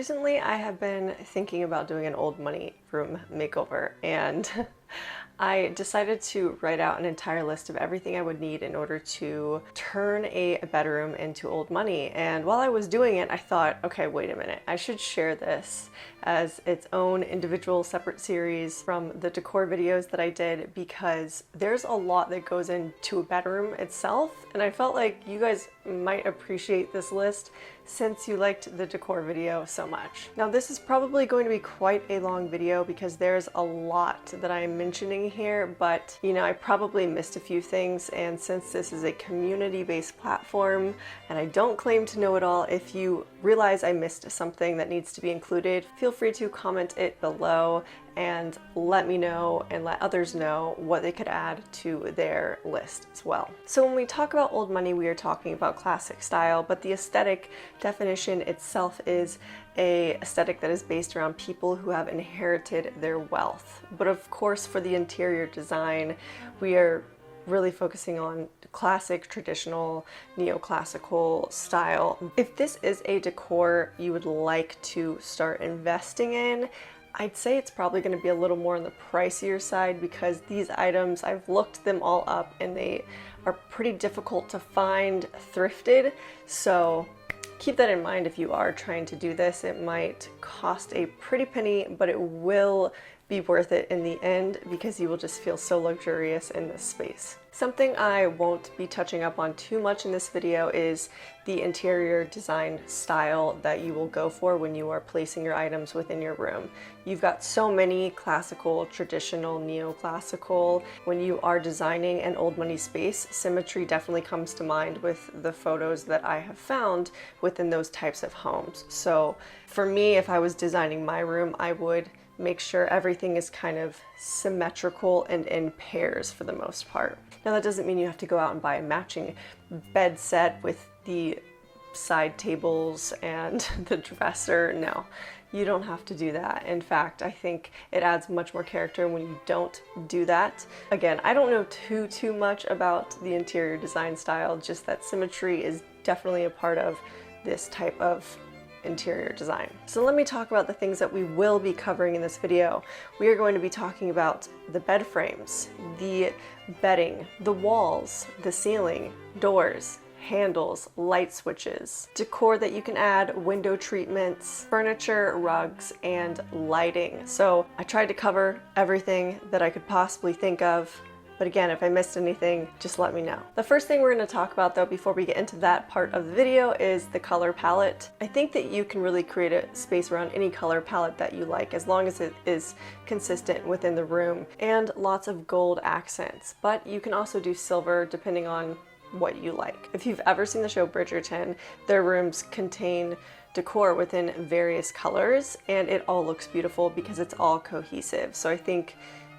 Recently I have been thinking about doing an old money room makeover, and I decided to write out an entire list of everything I would need in order to turn a bedroom into old money. And while I was doing it, I thought, okay, wait a minute, I should share this as its own individual separate series from the decor videos that I did, because there's a lot that goes into a bedroom itself, and I felt like you guys might appreciate this list since you liked the decor video so much. Now this is probably going to be quite a long video because there's a lot that I'm mentioning here, but you know, I probably missed a few things, and since this is a community-based platform and I don't claim to know it all, if you realize I missed something that needs to be included, feel free to comment it below and let me know and let others know what they could add to their list as well. So when we talk about old money, we are talking about classic style, but the aesthetic definition itself is a aesthetic that is based around people who have inherited their wealth. But of course, for the interior design, we are really focusing on classic, traditional, neoclassical style. If this is a decor you would like to start investing in, I'd say it's probably going to be a little more on the pricier side, because these items, I've looked them all up and they are pretty difficult to find thrifted. So keep that in mind if you are trying to do this. It might cost a pretty penny, but it will be worth it in the end because you will just feel so luxurious in this space. Something I won't be touching up on too much in this video is the interior design style that you will go for when you are placing your items within your room. You've got so many classical, traditional, neoclassical. When you are designing an old money space, symmetry definitely comes to mind with the photos that I have found within those types of homes. So for me, if I was designing my room, I would make sure everything is kind of symmetrical and in pairs for the most part. Now that doesn't mean you have to go out and buy a matching bed set with the side tables and the dresser. No, you don't have to do that. In fact, I think it adds much more character when you don't do that. Again, I don't know too much about the interior design style, just that symmetry is definitely a part of this type of interior design. So let me talk about the things that we will be covering in this video. We are going to be talking about the bed frames, the bedding, the walls, the ceiling, doors, handles, light switches, decor that you can add, window treatments, furniture, rugs, and lighting. So I tried to cover everything that I could possibly think of. But again, if I missed anything, just let me know. The first thing we're going to talk about though, before we get into that part of the video, is the color palette. I think that you can really create a space around any color palette that you like, as long as it is consistent within the room, and lots of gold accents. But you can also do silver depending on what you like. If you've ever seen the show Bridgerton, their rooms contain decor within various colors, and it all looks beautiful because it's all cohesive. So I think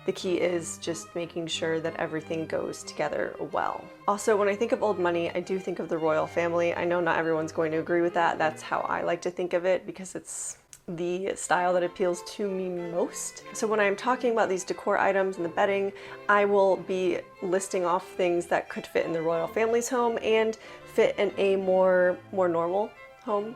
the key is just making sure that everything goes together well. Also, when I think of old money, I do think of the royal family. I know not everyone's going to agree with that. That's how I like to think of it because it's the style that appeals to me most. So when I'm talking about these decor items and the bedding, I will be listing off things that could fit in the royal family's home and fit in a more normal home.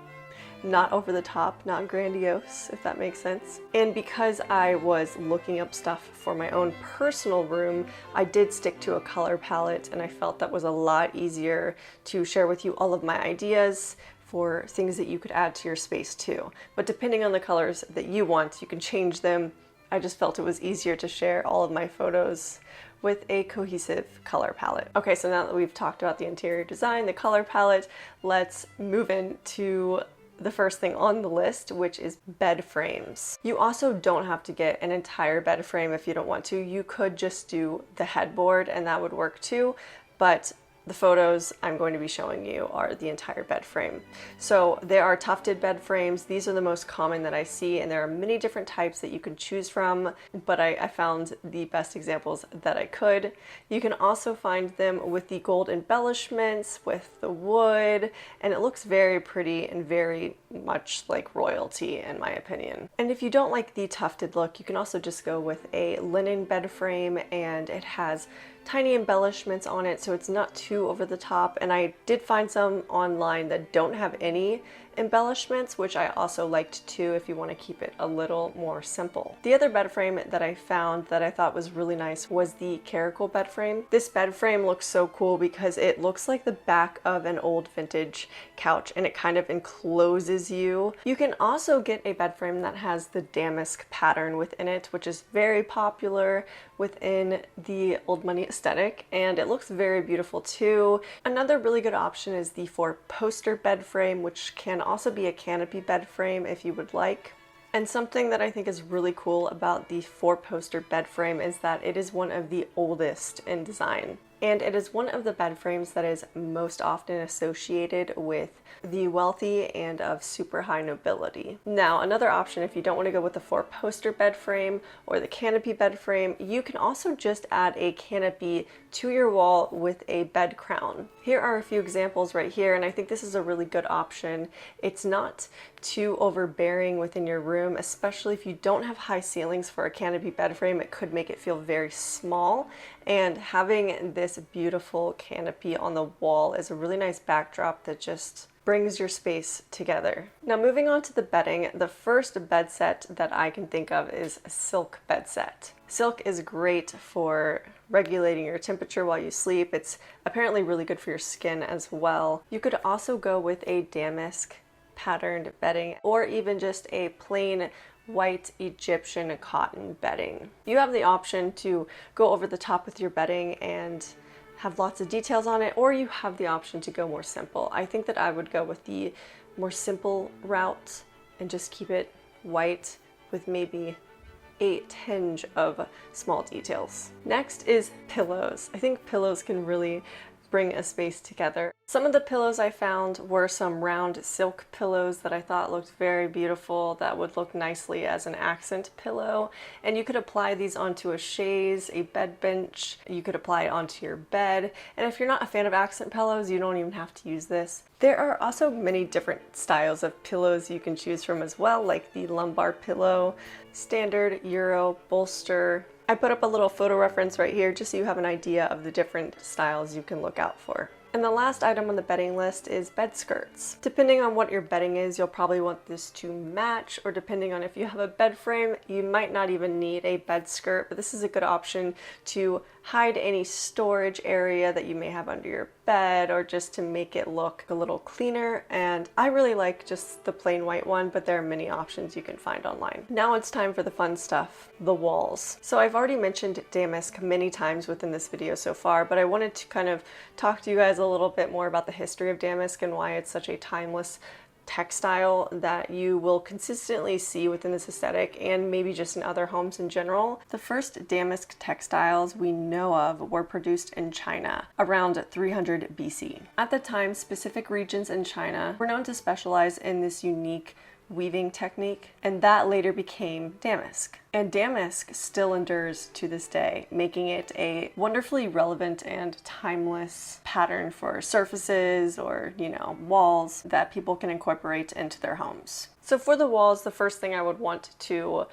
Not over the top, not grandiose, if that makes sense. And because I was looking up stuff for my own personal room, I did stick to a color palette, and I felt that was a lot easier to share with you all of my ideas for things that you could add to your space too. But depending on the colors that you want, you can change them. I just felt it was easier to share all of my photos with a cohesive color palette. Okay, so now that we've talked about the interior design, the color palette, let's move into the first thing on the list, which is bed frames. You also don't have to get an entire bed frame if you don't want to. You could just do the headboard and that would work too, but the photos I'm going to be showing you are the entire bed frame. So there are tufted bed frames. These are the most common that I see, and there are many different types that you can choose from, but I found the best examples that I could. You can also find them with the gold embellishments, with the wood, and it looks very pretty and very much like royalty in my opinion. And if you don't like the tufted look, you can also just go with a linen bed frame, and it has tiny embellishments on it, so it's not too over the top. And I did find some online that don't have any embellishments, which I also liked too if you want to keep it a little more simple. The other bed frame that I found that I thought was really nice was the 𝚑𝚘𝚘𝚔 bed frame. This bed frame looks so cool because it looks like the back of an old vintage couch and it kind of encloses you. You can also get a bed frame that has the damask pattern within it, which is very popular within the old money aesthetic, and it looks very beautiful too. Another really good option is the 4-poster bed frame, which can also be a canopy bed frame if you would like. And something that I think is really cool about the 4-poster bed frame is that it is one of the oldest in design. And it is one of the bed frames that is most often associated with the wealthy and of super high nobility. Now, another option, if you don't want to go with the 4-poster bed frame or the canopy bed frame, you can also just add a canopy to your wall with a bed crown. Here are a few examples right here, and I think this is a really good option. It's not too overbearing within your room, especially if you don't have high ceilings for a canopy bed frame. It could make it feel very small, and having this beautiful canopy on the wall is a really nice backdrop that just brings your space together. Now, moving on to the bedding, the first bed set that I can think of is a silk bed set. Silk is great for regulating your temperature while you sleep. It's apparently really good for your skin as well. You could also go with a damask patterned bedding or even just a plain white Egyptian cotton bedding. You have the option to go over the top with your bedding and have lots of details on it, or you have the option to go more simple. I think that I would go with the more simple route and just keep it white with maybe a tinge of small details. Next is pillows. I think pillows can really bring a space together. Some of the pillows I found were some round silk pillows that I thought looked very beautiful, that would look nicely as an accent pillow. And you could apply these onto a chaise, a bed bench, you could apply it onto your bed. And if you're not a fan of accent pillows, you don't even have to use this. There are also many different styles of pillows you can choose from as well, like the lumbar pillow, standard, Euro, bolster. I put up a little photo reference right here just so you have an idea of the different styles you can look out for. And the last item on the bedding list is bed skirts. Depending on what your bedding is, you'll probably want this to match, or depending on if you have a bed frame, you might not even need a bed skirt, but this is a good option to hide any storage area that you may have under your bed, or just to make it look a little cleaner. And I really like just the plain white one, but there are many options you can find online. Now it's time for the fun stuff, the walls. So I've already mentioned damask many times within this video so far, but I wanted to kind of talk to you guys a little bit more about the history of damask and why it's such a timeless textile that you will consistently see within this aesthetic and maybe just in other homes in general. The first damask textiles we know of were produced in China around 300 BC. At the time, specific regions in China were known to specialize in this unique weaving technique, and that later became damask. And damask still endures to this day, making it a wonderfully relevant and timeless pattern for surfaces or, walls that people can incorporate into their homes. So for the walls, the first thing I would want to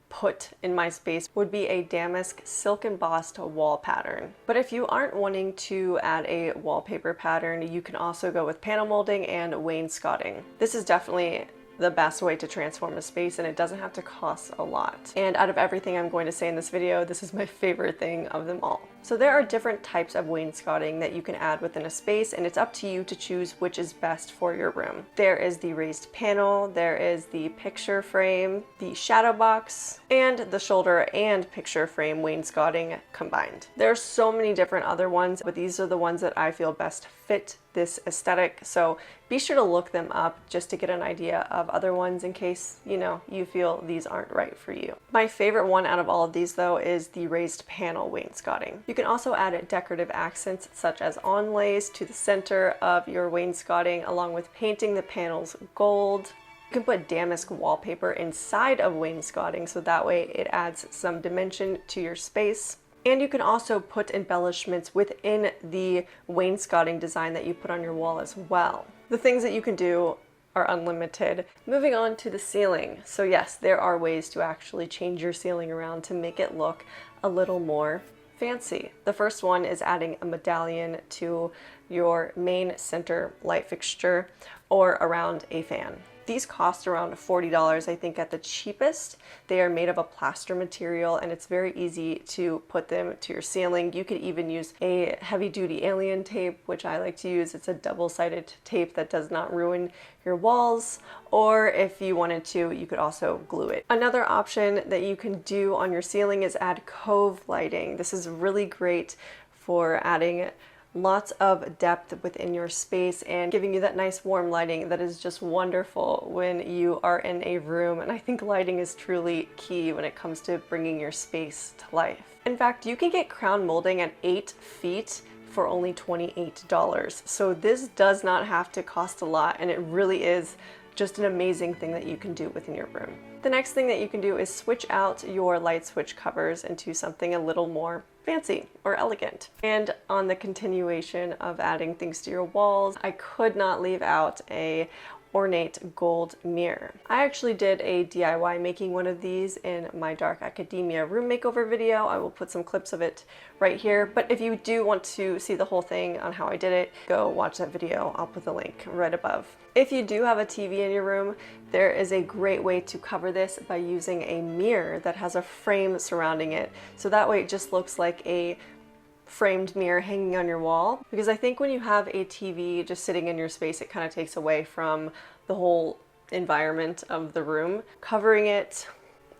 put in my space would be a damask silk embossed wall pattern. But if you aren't wanting to add a wallpaper pattern, you can also go with panel molding and wainscoting. This is definitely the best way to transform a space, and it doesn't have to cost a lot. And out of everything I'm going to say in this video, this is my favorite thing of them all. So there are different types of wainscoting that you can add within a space, and it's up to you to choose which is best for your room. There is the raised panel, there is the picture frame, the shadow box, and the shoulder and picture frame wainscoting combined. There are so many different other ones, but these are the ones that I feel best fit this aesthetic, so be sure to look them up just to get an idea of other ones in case, you feel these aren't right for you. My favorite one out of all of these, though, is the raised panel wainscoting. You can also add decorative accents such as onlays to the center of your wainscoting, along with painting the panels gold. You can put damask wallpaper inside of wainscoting, so that way it adds some dimension to your space. And you can also put embellishments within the wainscoting design that you put on your wall as well. The things that you can do are unlimited. Moving on to the ceiling. So yes, there are ways to actually change your ceiling around to make it look a little more fancy. The first one is adding a medallion to your main center light fixture, or around a fan. These cost around $40, I think, at the cheapest. They are made of a plaster material and it's very easy to put them to your ceiling. You could even use a heavy-duty alien tape, which I like to use. It's a double-sided tape that does not ruin your walls, or if you wanted to, you could also glue it. Another option that you can do on your ceiling is add cove lighting. This is really great for adding lots of depth within your space and giving you that nice warm lighting that is just wonderful when you are in a room. And I think lighting is truly key when it comes to bringing your space to life. In fact, you can get crown molding at 8 feet for only $28. So this does not have to cost a lot, and it really is just an amazing thing that you can do within your room. The next thing that you can do is switch out your light switch covers into something a little more fancy or elegant. And on the continuation of adding things to your walls, I could not leave out a ornate gold mirror. I actually did a DIY making one of these in my Dark Academia room makeover video. I will put some clips of it right here, but if you do want to see the whole thing on how I did it, go watch that video. I'll put the link right above. If you do have a TV in your room, there is a great way to cover this by using a mirror that has a frame surrounding it. So that way it just looks like a framed mirror hanging on your wall, because I think when you have a TV just sitting in your space, it kind of takes away from the whole environment of the room. Covering it,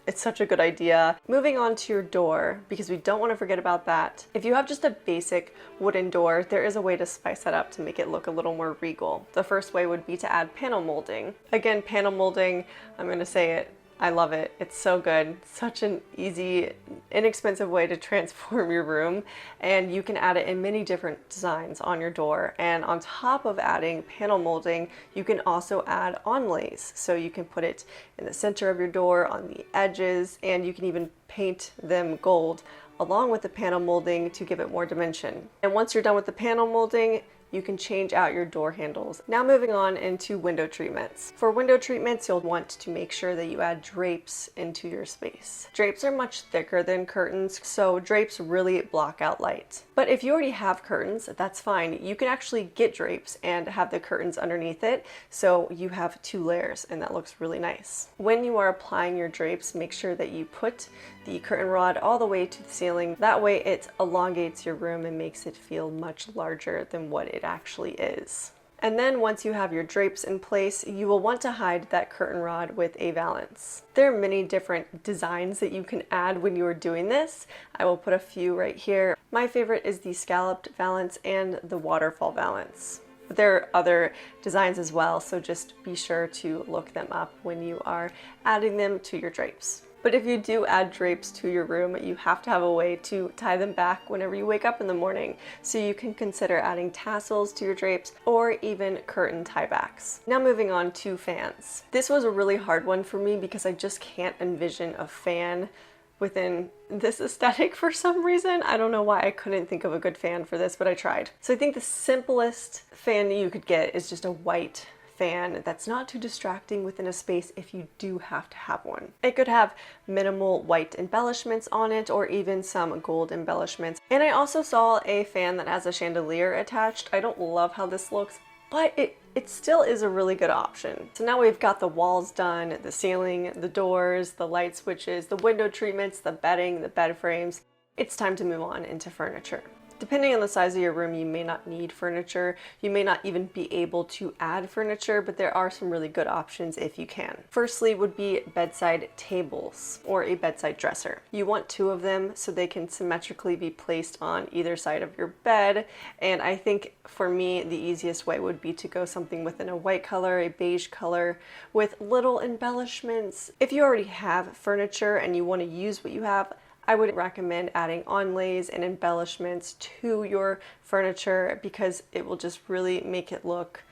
it's such a good idea. Moving on to your door, because we don't want to forget about that. If you have just a basic wooden door, there is a way to spice that up to make it look a little more regal. The first way would be to add panel molding. Again, panel molding, I'm going to say it, I love it. It's so good. Such an easy, inexpensive way to transform your room, and you can add it in many different designs on your door. And on top of adding panel molding, you can also add onlays. So you can put it in the center of your door, on the edges, and you can even paint them gold along with the panel molding to give it more dimension. And once you're done with the panel molding, you can change out your door handles. Now moving on into window treatments. For window treatments, you'll want to make sure that you add drapes into your space. Drapes are much thicker than curtains, so drapes really block out light. But if you already have curtains, that's fine. You can actually get drapes and have the curtains underneath it, so you have 2 layers, and that looks really nice. When you are applying your drapes, make sure that you put the curtain rod all the way to the ceiling. That way it elongates your room and makes it feel much larger than what it actually is. And then once you have your drapes in place, you will want to hide that curtain rod with a valance. There are many different designs that you can add when you are doing this. I will put a few right here. My favorite is the scalloped valance and the waterfall valance. But there are other designs as well, so just be sure to look them up when you are adding them to your drapes. But if you do add drapes to your room, you have to have a way to tie them back whenever you wake up in the morning. So you can consider adding tassels to your drapes or even curtain tiebacks. Now moving on to fans. This was a really hard one for me because I just can't envision a fan within this aesthetic for some reason. I don't know why I couldn't think of a good fan for this, but I tried. So I think the simplest fan you could get is just a white fan that's not too distracting within a space if you do have to have one. It could have minimal white embellishments on it or even some gold embellishments. And I also saw a fan that has a chandelier attached. I don't love how this looks, but it still is a really good option. So now we've got the walls done, the ceiling, the doors, the light switches, the window treatments, the bedding, the bed frames. It's time to move on into furniture. Depending on the size of your room, you may not need furniture. You may not even be able to add furniture, but there are some really good options if you can. Firstly would be bedside tables or a bedside dresser. You want 2 of them so they can symmetrically be placed on either side of your bed. And I think for me, the easiest way would be to go something within a white color, a beige color with little embellishments. If you already have furniture and you want to use what you have, I would recommend adding onlays and embellishments to your furniture because it will just really make it look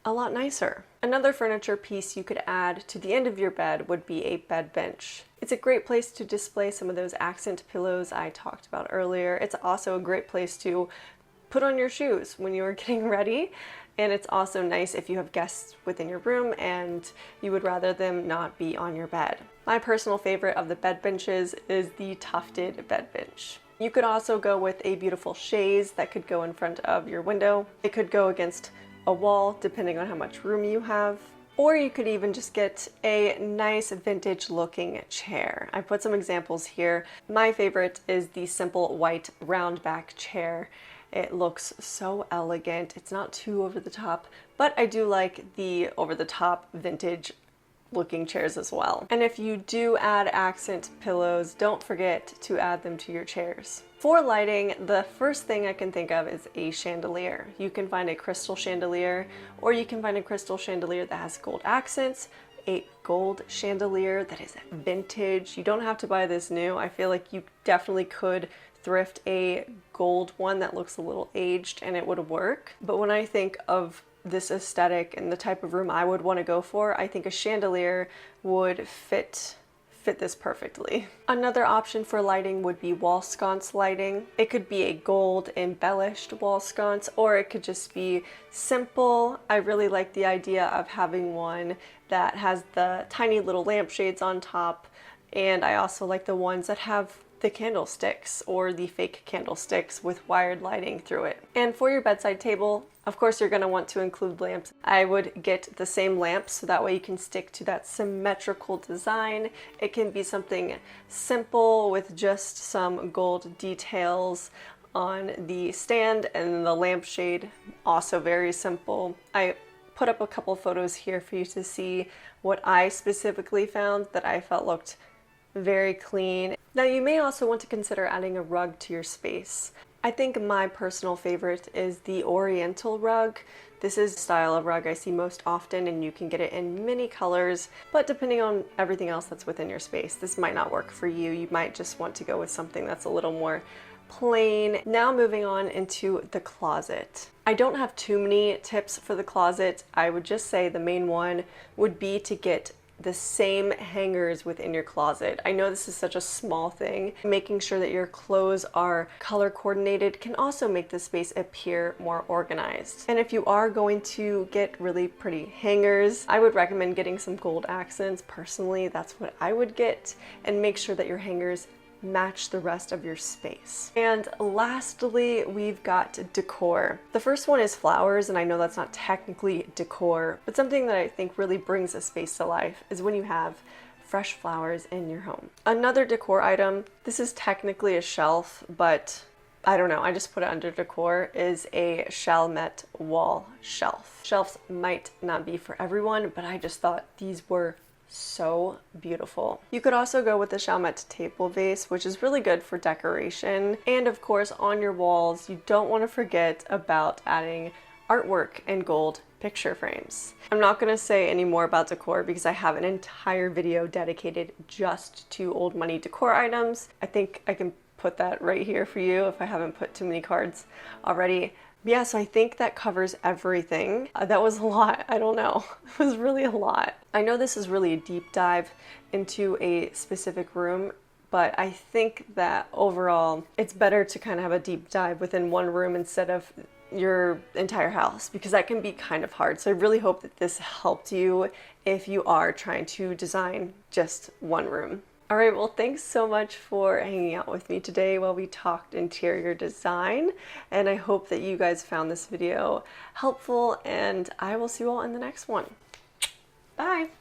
a lot nicer. Another furniture piece you could add to the end of your bed would be a bed bench. It's a great place to display some of those accent pillows I talked about earlier. It's also a great place to put on your shoes when you are getting ready. And it's also nice if you have guests within your room and you would rather them not be on your bed. My personal favorite of the bed benches is the tufted bed bench. You could also go with a beautiful chaise that could go in front of your window. It could go against a wall depending on how much room you have. Or you could even just get a nice vintage looking chair. I put some examples here. My favorite is the simple white round back chair. It looks so elegant. It's not too over the top, but I do like the over the top vintage looking chairs as well. And if you do add accent pillows, don't forget to add them to your chairs. For lighting, the first thing I can think of is a chandelier. You can find a crystal chandelier, or you can find a crystal chandelier that has gold accents, a gold chandelier that is vintage. You don't have to buy this new. I feel like you definitely could thrift a gold one that looks a little aged and it would work. But when I think of this aesthetic and the type of room I would want to go for, I think a chandelier would fit this perfectly. Another option for lighting would be wall sconce lighting. It could be a gold embellished wall sconce, or it could just be simple. I really like the idea of having one that has the tiny little lampshades on top, and I also like the ones that have the candlesticks or the fake candlesticks with wired lighting through it. And for your bedside table, of course you're going to want to include lamps. I would get the same lamps so that way you can stick to that symmetrical design. It can be something simple with just some gold details on the stand, and the lampshade also very simple. I put up a couple photos here for you to see what I specifically found that I felt looked very clean. Now you may also want to consider adding a rug to your space. I think my personal favorite is the Oriental rug. This is the style of rug I see most often, and you can get it in many colors, but depending on everything else that's within your space, this might not work for you. You might just want to go with something that's a little more plain. Now moving on into the closet. I don't have too many tips for the closet. I would just say the main one would be to get the same hangers within your closet. I know this is such a small thing. Making sure that your clothes are color coordinated can also make the space appear more organized. And if you are going to get really pretty hangers, I would recommend getting some gold accents. Personally, that's what I would get, and make sure that your hangers match the rest of your space. And lastly, we've got decor. The first one is flowers, and I know that's not technically decor, but something that I think really brings a space to life is when you have fresh flowers in your home. Another decor item, this is technically a shelf, but I don't know, I just put it under decor, is a 𝚱𝚘𝚘𝚔 wall shelf. Shelves might not be for everyone, but I just thought these were so beautiful. You could also go with the 𝚱𝚘𝚘𝚔 table vase, which is really good for decoration. And of course, on your walls, you don't want to forget about adding artwork and gold picture frames. I'm not going to say any more about decor because I have an entire video dedicated just to old money decor items. I think I can put that right here for you if I haven't put too many cards already. Yeah, so I think that covers everything. That was a lot. I don't know. It was really a lot. I know this is really a deep dive into a specific room, but I think that overall it's better to kind of have a deep dive within one room instead of your entire house, because that can be kind of hard. So I really hope that this helped you if you are trying to design just one room. All right, well, thanks so much for hanging out with me today while we talked interior design, and I hope that you guys found this video helpful, and I will see you all in the next one. Bye!